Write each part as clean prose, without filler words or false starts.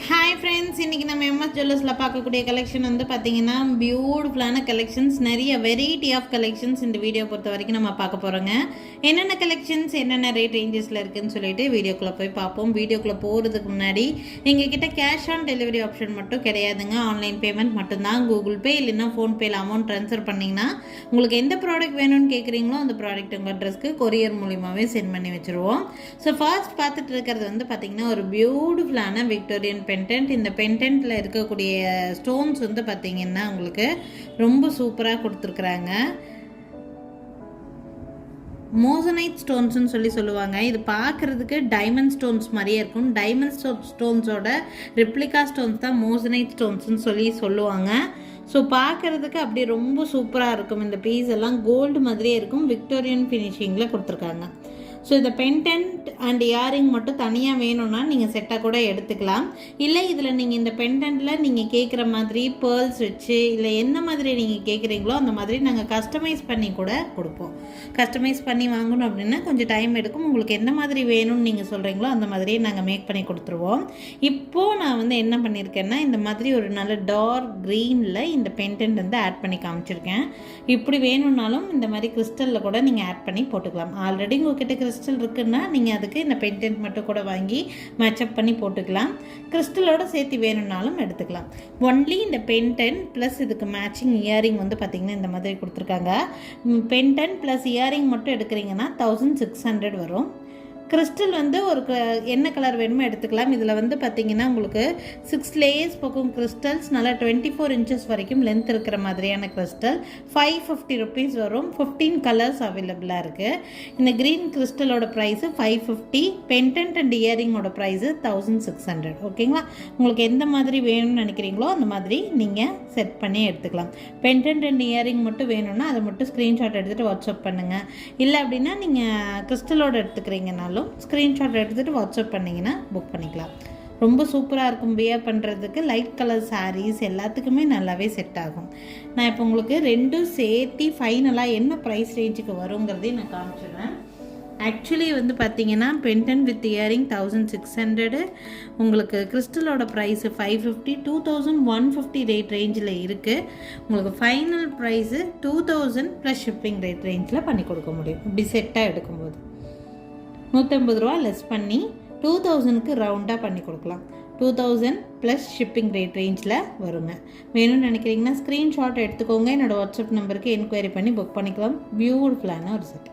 Hi friends, இன்றைக்கி நம்ம MS ஜுவல்லர்ஸில் பார்க்கக்கூடிய கலெக்ஷன் வந்து பார்த்திங்கன்னா பியூட்டிஃபுல்லான கலெக்ஷன்ஸ், நிறைய வெரைட்டி ஆஃப் கலெக்ஷன்ஸ் இந்த வீடியோ பொறுத்த வரைக்கும் நம்ம பார்க்க போகிறோங்க. என்னென்ன கலெக்ஷன்ஸ் என்னென்ன ரேட் ரேஞ்சஸில் இருக்குதுன்னு சொல்லிட்டு வீடியோக்குள்ளே போய் பார்ப்போம். வீடியோக்குள்ளே போகிறதுக்கு முன்னாடி எங்ககிட்ட கேஷ் ஆன் டெலிவரி ஆப்ஷன் மட்டும் கிடையாதுங்க. ஆன்லைன் பேமெண்ட் மட்டும்தான். கூகுள் பே இல்லைன்னா ஃபோன்பேயில் அமௌண்ட் ட்ரான்ஸ்ஃபர் பண்ணிங்கன்னா உங்களுக்கு எந்த ப்ராடக்ட் வேணும்னு கேட்குறீங்களோ அந்த ப்ராடக்ட் உங்கள் அட்ரஸ்க்கு கொரியர் மூலியமாகவே சென்ட் பண்ணி வச்சுருவோம். ஸோ ஃபர்ஸ்ட் பார்த்துட்டு இருக்கிறது வந்து பார்த்திங்கன்னா ஒரு பியூட்டிஃபுல்லான விக்டோரியன் பென்டென்ட். இந்த பென்டென்ட்டில் இருக்கக்கூடிய ஸ்டோன்ஸ் வந்து பார்த்திங்கன்னா உங்களுக்கு ரொம்ப சூப்பராக கொடுத்துருக்குறாங்க. மோசனைட் ஸ்டோன்ஸ்னு சொல்லுவாங்க. இது பார்க்குறதுக்கு டைமண்ட் ஸ்டோன்ஸ் மாதிரியே இருக்கும். டைமண்ட் ஸ்டோன்ஸோட ரெப்ளிகா ஸ்டோன்ஸ் தான் மோசனைட் ஸ்டோன்ஸ்னு சொல்லுவாங்க. ஸோ பார்க்குறதுக்கு அப்படியே ரொம்ப சூப்பராக இருக்கும். இந்த பீஸ் எல்லாம் கோல்டு மாதிரியே இருக்கும். விக்டோரியன் ஃபினிஷிங்கில் கொடுத்துருக்காங்க. ஸோ இந்த பென்டென்ட் அண்ட் இயரிங் மட்டும் தனியாக வேணும்னா நீங்கள் செட்டாக கூட எடுத்துக்கலாம். இல்லை இதில் நீங்கள் இந்த பென்டென்ட்டில் நீங்கள் கேட்குற மாதிரி பேர்ல்ஸ் வச்சு இல்லை என்ன மாதிரி நீங்கள் கேட்குறீங்களோ அந்த மாதிரி நாங்கள் கஸ்டமைஸ் பண்ணி கூட கொடுப்போம். கஸ்டமைஸ் பண்ணி வாங்கணும் அப்படின்னா கொஞ்சம் டைம் எடுக்கும். உங்களுக்கு எந்த மாதிரி வேணும்னு நீங்கள் சொல்கிறீங்களோ அந்த மாதிரியே நாங்கள் மேக் பண்ணி கொடுத்துருவோம். இப்போது நான் வந்து என்ன பண்ணியிருக்கேன்னா இந்த மாதிரி ஒரு நல்ல டார்க் க்ரீனில் இந்த பென்டென்ட் வந்து ஆட் பண்ணி காமிச்சிருக்கேன். இப்படி வேணும்னாலும் இந்த மாதிரி கிறிஸ்டலில் கூட நீங்கள் ஆட் பண்ணி போட்டுக்கலாம். ஆல்ரெடி உங்கள்கிட்ட கிறிஸ்டல் இருக்குன்னா நீங்கள் அதுக்கு இந்த பென்டென்ட் மட்டும் கூட வாங்கி மேட்சப் பண்ணி போட்டுக்கலாம். கிறிஸ்டலோட சேர்த்து வேணும்னாலும் எடுத்துக்கலாம். ஒன்லி இந்த பென்டென்ட் ப்ளஸ் இதுக்கு மேட்சிங் இயரிங் வந்து பார்த்திங்கன்னா இந்த மாதிரி கொடுத்துருக்காங்க. பென்டென்ட் ப்ளஸ் இயரிங் மட்டும் எடுக்கிறீங்கன்னா 1600 வரும். கிறிஸ்டல் வந்து ஒரு என்ன கலர் வேணுமோ எடுத்துக்கலாம். இதில் வந்து பார்த்திங்கன்னா உங்களுக்கு 6 லேயர்ஸ் பக்கம் கிறிஸ்டல்ஸ், நல்லா 24 இன்ச்சஸ் வரைக்கும் லென்த் இருக்கிற மாதிரியான கிறிஸ்டல் 550 ருபீஸ் வரும். 15 கலர்ஸ் அவைலபிளாக இருக்குது. இந்த க்ரீன் கிறிஸ்டலோட ப்ரைஸு 550. பென்டென்ட் அண்ட் இயரிங்கோட ப்ரைஸு 1600. ஓகேங்களா? உங்களுக்கு எந்த மாதிரி வேணும்னு நினைக்கிறீங்களோ அந்த மாதிரி நீங்கள் செட் பண்ணி எடுத்துக்கலாம். பென்டென்ட் அண்ட் இயரிங் மட்டும் வேணும்னா அதை மட்டும் ஸ்க்ரீன்ஷாட் எடுத்துகிட்டு வாட்ஸ்அப் பண்ணுங்கள். இல்லை அப்படின்னா நீங்கள் கிறிஸ்டலோட எடுத்துக்கிறீங்கனாலும் ஸ்க்ரீன்ஷாட் எடுத்துகிட்டு வாட்ஸ்அப் பண்ணிங்கன்னா புக் பண்ணிக்கலாம். ரொம்ப சூப்பராக இருக்கும். வியர் பண்ணுறதுக்கு லைட் கலர் சாரீஸ் எல்லாத்துக்குமே நல்லாவே செட் ஆகும். நான் இப்போ உங்களுக்கு ரெண்டும் சேர்த்து ஃபைனலாக என்ன ப்ரைஸ் ரேஞ்சுக்கு வருங்கிறதையும் நான் காமிச்சிடுறேன். ஆக்சுவலி வந்து பார்த்திங்கன்னா பென்டென்ட் வித் இயரிங் 1600, உங்களுக்கு கிறிஸ்டலோட ப்ரைஸு 550, 2150 ரேட் ரேஞ்சில் இருக்குது. உங்களுக்கு final price 2000 plus shipping rate ரேஞ்சில் பண்ணி கொடுக்க முடியும். இப்படி செட்டாக எடுக்கும்போது 150 ரூபா லெஸ் பண்ணி 2000க்கு ரவுண்டாக பண்ணி கொடுக்கலாம். 2000 ப்ளஸ் ஷிப்பிங் ரேட் ரேஞ்சில் வருங்க. வேணும்னு நினைக்கிறீங்கன்னா ஸ்க்ரீன்ஷாட் எடுத்துக்கோங்க. என்னோடய வாட்ஸ்அப் நம்பருக்கு என்கொயரி பண்ணி புக் பண்ணிக்கலாம். பியூட்டிஃபுல்லான ஒரு செட்.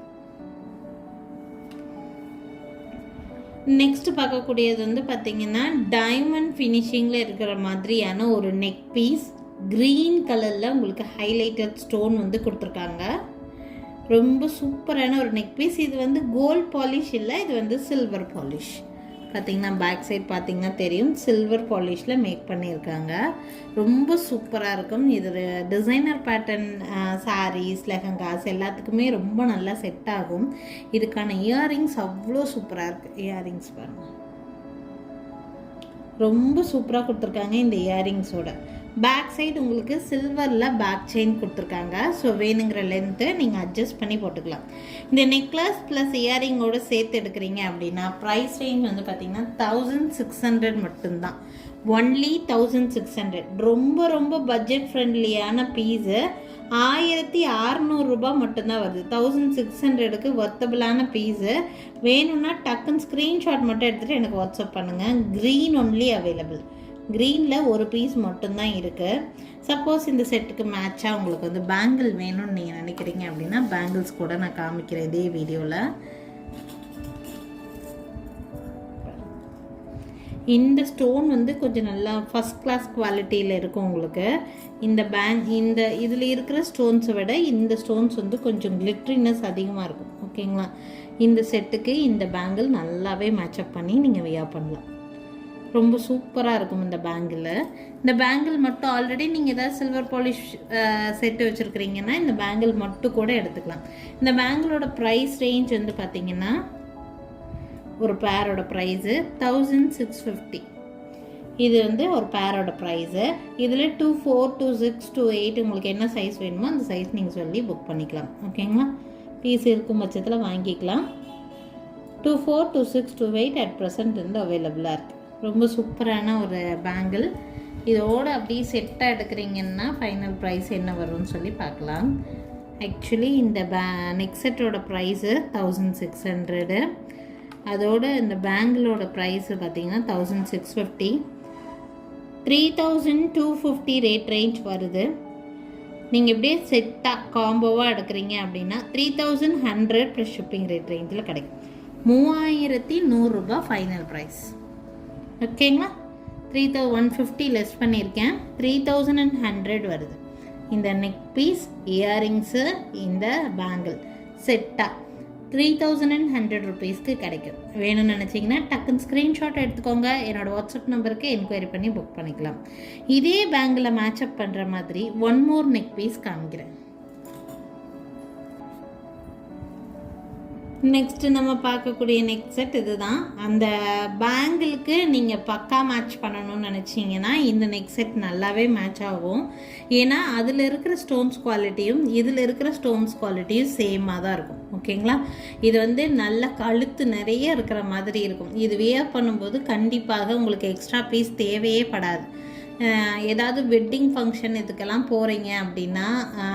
நெக்ஸ்ட் பார்க்கக்கூடியது வந்து பார்த்திங்கன்னா டைமண்ட் ஃபினிஷிங்கில் இருக்கிற மாதிரியான ஒரு நெக் பீஸ். க்ரீன் கலரில் உங்களுக்கு ஹைலைட்டட் ஸ்டோன் வந்து கொடுத்துருக்காங்க. ரொம்ப சூப்பரான ஒரு நெக் பீஸ். இது வந்து கோல்ட் பாலிஷ் இல்லை, இது வந்து சில்வர் பாலிஷ். பார்த்திங்கன்னா பேக் சைட் பார்த்திங்கன்னா தெரியும், சில்வர் பாலிஷில் மேக் பண்ணியிருக்காங்க. ரொம்ப சூப்பராக இருக்கும். இது டிசைனர் பேட்டர்ன் சாரீஸ், லெஹங்காஸ் எல்லாத்துக்குமே ரொம்ப நல்லா செட் ஆகும். இதுக்கான இயரிங்ஸ் அவ்வளோ சூப்பராக இருக்குது. இயரிங்ஸ் பாருங்கள், ரொம்ப சூப்பராக கொடுத்துருக்காங்க. இந்த இயரிங்ஸோட பேக் சைடு உங்களுக்கு சில்வரில் பேக் செயின் கொடுத்துருக்காங்க. ஸோ வேணுங்கிற லென்த்து நீங்கள் அட்ஜஸ்ட் பண்ணி போட்டுக்கலாம். இந்த நெக்லஸ் ப்ளஸ் இயரிங்கோடு சேர்த்து எடுக்கிறீங்க அப்படின்னா ப்ரைஸ் ரேஞ்ச் வந்து பார்த்திங்கன்னா 1600 மட்டும்தான். ஒன்லி 1600. ரொம்ப ரொம்ப பட்ஜெட் ஃப்ரெண்ட்லியான பீஸு. 1600 ரூபா மட்டும்தான் வருது. 1600க்கு ஒர்த்தபிளான பீஸு. வேணும்னா டக்குன்னு ஸ்க்ரீன்ஷாட் மட்டும் எடுத்துகிட்டு எனக்கு வாட்ஸ்அப் பண்ணுங்கள். Green only available. க்ரீனில் ஒரு பீஸ் மட்டும்தான் இருக்குது. சப்போஸ் இந்த செட்டுக்கு மேட்சாக உங்களுக்கு வந்து பேங்கிள் வேணும்னு நீங்கள் நினைக்கிறீங்க அப்படின்னா பேங்கிள்ஸ் கூட நான் காமிக்கிறேன் இதே வீடியோவில். இந்த ஸ்டோன் வந்து கொஞ்சம் நல்லா ஃபஸ்ட் கிளாஸ் குவாலிட்டியில் இருக்கும் உங்களுக்கு. இந்த இதில் இருக்கிற ஸ்டோன்ஸை விட இந்த ஸ்டோன்ஸ் வந்து கொஞ்சம் கிளிட்ரினஸ் அதிகமாக இருக்கும். ஓகேங்களா? இந்த செட்டுக்கு இந்த பேங்கிள் நல்லாவே மேட்சப் பண்ணி நீங்கள் வியர் பண்ணலாம். ரொம்ப சூப்பராக இருக்கும் இந்த பேங்கிள். இந்த பேங்கிள் மட்டும் ஆல்ரெடி நீங்கள் ஏதாவது சில்வர் பாலிஷ் செட்டு வச்சுருக்கிறீங்கன்னா இந்த பேங்கிள் மட்டும் கூட எடுத்துக்கலாம். இந்த பேங்கிளோட ப்ரைஸ் ரேஞ்ச் வந்து பார்த்திங்கன்னா ஒரு பேரோட ப்ரைஸு 1650. இது வந்து ஒரு பேரோட ப்ரைஸு. இதில் 24, 26, 28 உங்களுக்கு என்ன சைஸ் வேணுமோ அந்த சைஸ் நீங்கள் சொல்லி புக் பண்ணிக்கலாம். ஓகேங்களா? பீஸ் இருக்கும் பட்சத்தில் வாங்கிக்கலாம். 24, 26, 28 அட் ப்ரெசன்ட் வந்து அவைலபிளாக இருக்குது. ரொம்ப சூப்பரான ஒரு பேங்கிள். இதோடு அப்படியே செட்டாக எடுக்கிறீங்கன்னா ஃபைனல் ப்ரைஸ் என்ன வரும்னு சொல்லி பார்க்கலாம். ஆக்சுவலி இந்த நெக் செட்டோட ப்ரைஸு 1600. அதோடு இந்த பேங்கிளோட ப்ரைஸு பார்த்திங்கன்னா 1650. 3250 ரேட் ரேஞ்ச் வருது. நீங்கள் இப்படியே செட்டாக காம்போவாக எடுக்கிறீங்க அப்படின்னா 3100 ப்ளஸ் ஷிப்பிங் ரேட் ரேஞ்சில் கிடைக்கும். 3100 ரூபா ஃபைனல் ப்ரைஸ். ஓகேங்களா? 3150 லெஸ் பண்ணியிருக்கேன். 3100 வருது. இந்த நெக் பீஸ், இயரிங்ஸு, இந்த பேங்கிள் செட்டாக 3100 ருபீஸ்க்கு கிடைக்கும். வேணும்னு நினச்சிங்கன்னா டக்குன்னு ஸ்க்ரீன்ஷாட் எடுத்துக்கோங்க. என்னோடய வாட்ஸ்அப் நம்பருக்கு என்கொயரி பண்ணி புக் பண்ணிக்கலாம். இதே பேங்கில் மேட்சப் பண்ணுற மாதிரி ஒன் மோர் நெக் பீஸ் காமிக்கிறேன். நெக்ஸ்ட்டு நம்ம பார்க்கக்கூடிய நெக் செட் இது தான். அந்த பேங்கிளுக்கு நீங்கள் பக்கா மேட்ச் பண்ணணும்னு நினச்சிங்கன்னா இந்த நெக் செட் நல்லாவே மேட்ச் ஆகும். ஏன்னா அதில் இருக்கிற ஸ்டோன்ஸ் குவாலிட்டியும் இதில் இருக்கிற ஸ்டோன்ஸ் குவாலிட்டியும் சேமாக தான் இருக்கும். ஓகேங்களா? இது வந்து நல்ல கழுத்து நிறைய இருக்கிற மாதிரி இருக்கும். இது வியர் பண்ணும்போது கண்டிப்பாக உங்களுக்கு எக்ஸ்ட்ரா பீஸ் தேவையே படாது. ஏதாவது வெட்டிங் ஃபங்க்ஷன் இதுக்கெல்லாம் போகிறீங்க அப்படின்னா,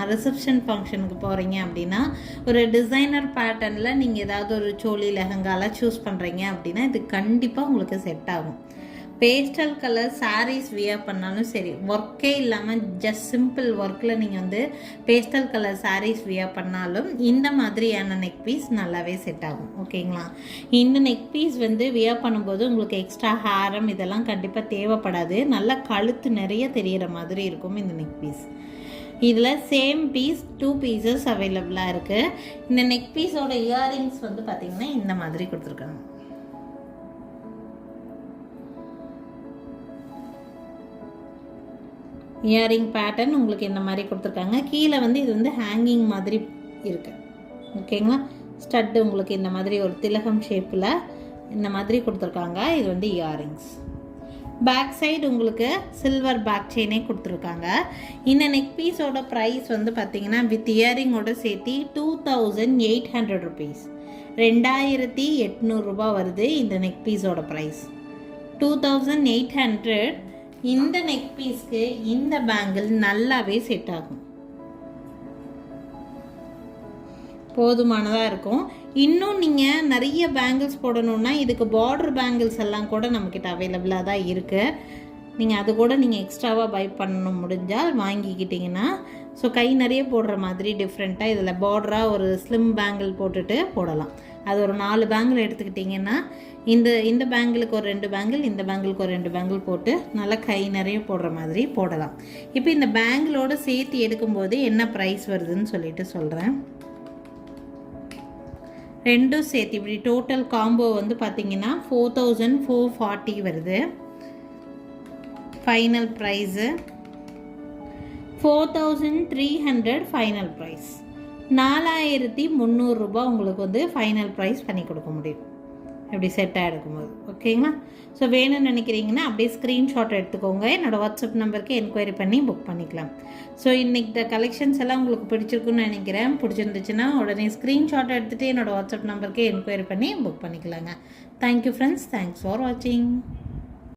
ரிசப்ஷன் ஃபங்க்ஷனுக்கு போகிறீங்க அப்படின்னா, ஒரு டிசைனர் பேட்டர்னில் நீங்கள் ஏதாவது ஒரு சோலி லெஹங்காலாம் சூஸ் பண்ணுறீங்க அப்படின்னா இது கண்டிப்பாக உங்களுக்கு செட் ஆகும். பேஸ்டல் கலர் சாரீஸ் வியர் பண்ணாலும் சரி, ஒர்க்கே இல்லாமல் ஜஸ்ட் சிம்பிள் ஒர்க்கில் நீங்கள் வந்து பேஸ்டல் கலர் சாரீஸ் வியர் பண்ணாலும் இந்த மாதிரியான நெக் பீஸ் நல்லாவே செட் ஆகும். ஓகேங்களா? இந்த நெக் பீஸ் வந்து வியர் பண்ணும்போது உங்களுக்கு எக்ஸ்ட்ரா ஹேரம் இதெல்லாம் கண்டிப்பாக தேவைப்படாது. நல்லா கழுத்து நிறைய தெரிகிற மாதிரி இருக்கும் இந்த நெக் பீஸ். இதில் சேம் பீஸ் 2 பீசஸ் அவைலபிளாக இருக்குது. இந்த நெக் பீஸோட இயரிங்ஸ் வந்து பார்த்திங்கன்னா இந்த மாதிரி கொடுத்துருக்காங்க. இயரிங் பேட்டர்ன் உங்களுக்கு இந்த மாதிரி கொடுத்துருக்காங்க. கீழே வந்து இது வந்து ஹேங்கிங் மாதிரி இருக்குது. ஓகேங்களா? ஸ்டட்டு உங்களுக்கு இந்த மாதிரி ஒரு திலகம் ஷேப்பில் இந்த மாதிரி கொடுத்துருக்காங்க. இது வந்து இயரிங்ஸ். பேக் சைடு உங்களுக்கு சில்வர் பேக் செயினே கொடுத்துருக்காங்க. இந்த நெக் பீஸோட ப்ரைஸ் வந்து பார்த்திங்கன்னா வித் இயரிங்கோட சேர்த்து 2800 ருபீஸ், 2800 ரூபா வருது இந்த நெக் பீஸோட ப்ரைஸ். 2800. இந்த நெக் பீஸ்க்கு இந்த பேங்கிள் நல்லாவே செட் ஆகும். போதுமானதாக இருக்கும். இன்னும் நீங்கள் நிறைய பேங்கிள்ஸ் போடணுன்னா இதுக்கு பார்டர் பேங்கிள்ஸ் எல்லாம் கூட நம்மக்கிட்ட அவைலபிளாக தான் இருக்குது. நீங்கள் அது கூட நீங்கள் எக்ஸ்ட்ராவாக பை பண்ணணும் முடிஞ்சால் வாங்கிக்கிட்டிங்கன்னா. ஸோ கை நிறைய போடுற மாதிரி டிஃப்ரெண்ட்டாக இதில் பார்டராக ஒரு ஸ்லிம் பேங்கிள் போட்டுட்டு போடலாம். அது ஒரு 4 பேங்கிள் எடுத்துக்கிட்டிங்கன்னா இந்த பேங்கிளுக்கு ஒரு 2 பேங்கிள், இந்த பேங்கிளுக்கு ஒரு 2 பேங்கிள் போட்டு நல்லா கை நிறைய போடுற மாதிரி போடலாம். இப்போ இந்த பேங்கிளோடு சேர்த்து எடுக்கும்போது என்ன ப்ரைஸ் வருதுன்னு சொல்லிட்டு சொல்கிறேன். ரெண்டும் சேர்த்து இப்படி டோட்டல் காம்போ வந்து பார்த்திங்கன்னா 4440 வருது. Final price 4300 final price. 4300 ரூபா உங்களுக்கு வந்து ஃபைனல் ப்ரைஸ் பண்ணி கொடுக்க முடியும் இப்படி செட்டாக எடுக்கும்போது. ஓகேங்களா? ஸோ வேணும்னு நினைக்கிறீங்கன்னா அப்படியே ஸ்க்ரீன்ஷாட் எடுத்துக்கோங்க. என்னோடய வாட்ஸ்அப் நம்பருக்கு என்கொயரி பண்ணி புக் பண்ணிக்கலாம். ஸோ இன்றைக்கி இந்த கலெக்ஷன்ஸ் எல்லாம் உங்களுக்கு பிடிச்சிருக்குன்னு நினைக்கிறேன். பிடிச்சிருந்துச்சுன்னா உடனே ஸ்க்ரீன்ஷாட் எடுத்துகிட்டு என்னோடய வாட்ஸ்அப் நம்பருக்கு என்கொயரி பண்ணி புக் பண்ணிக்கலாங்க. Thank you friends. தேங்க்ஸ் ஃபார் வாட்சிங்.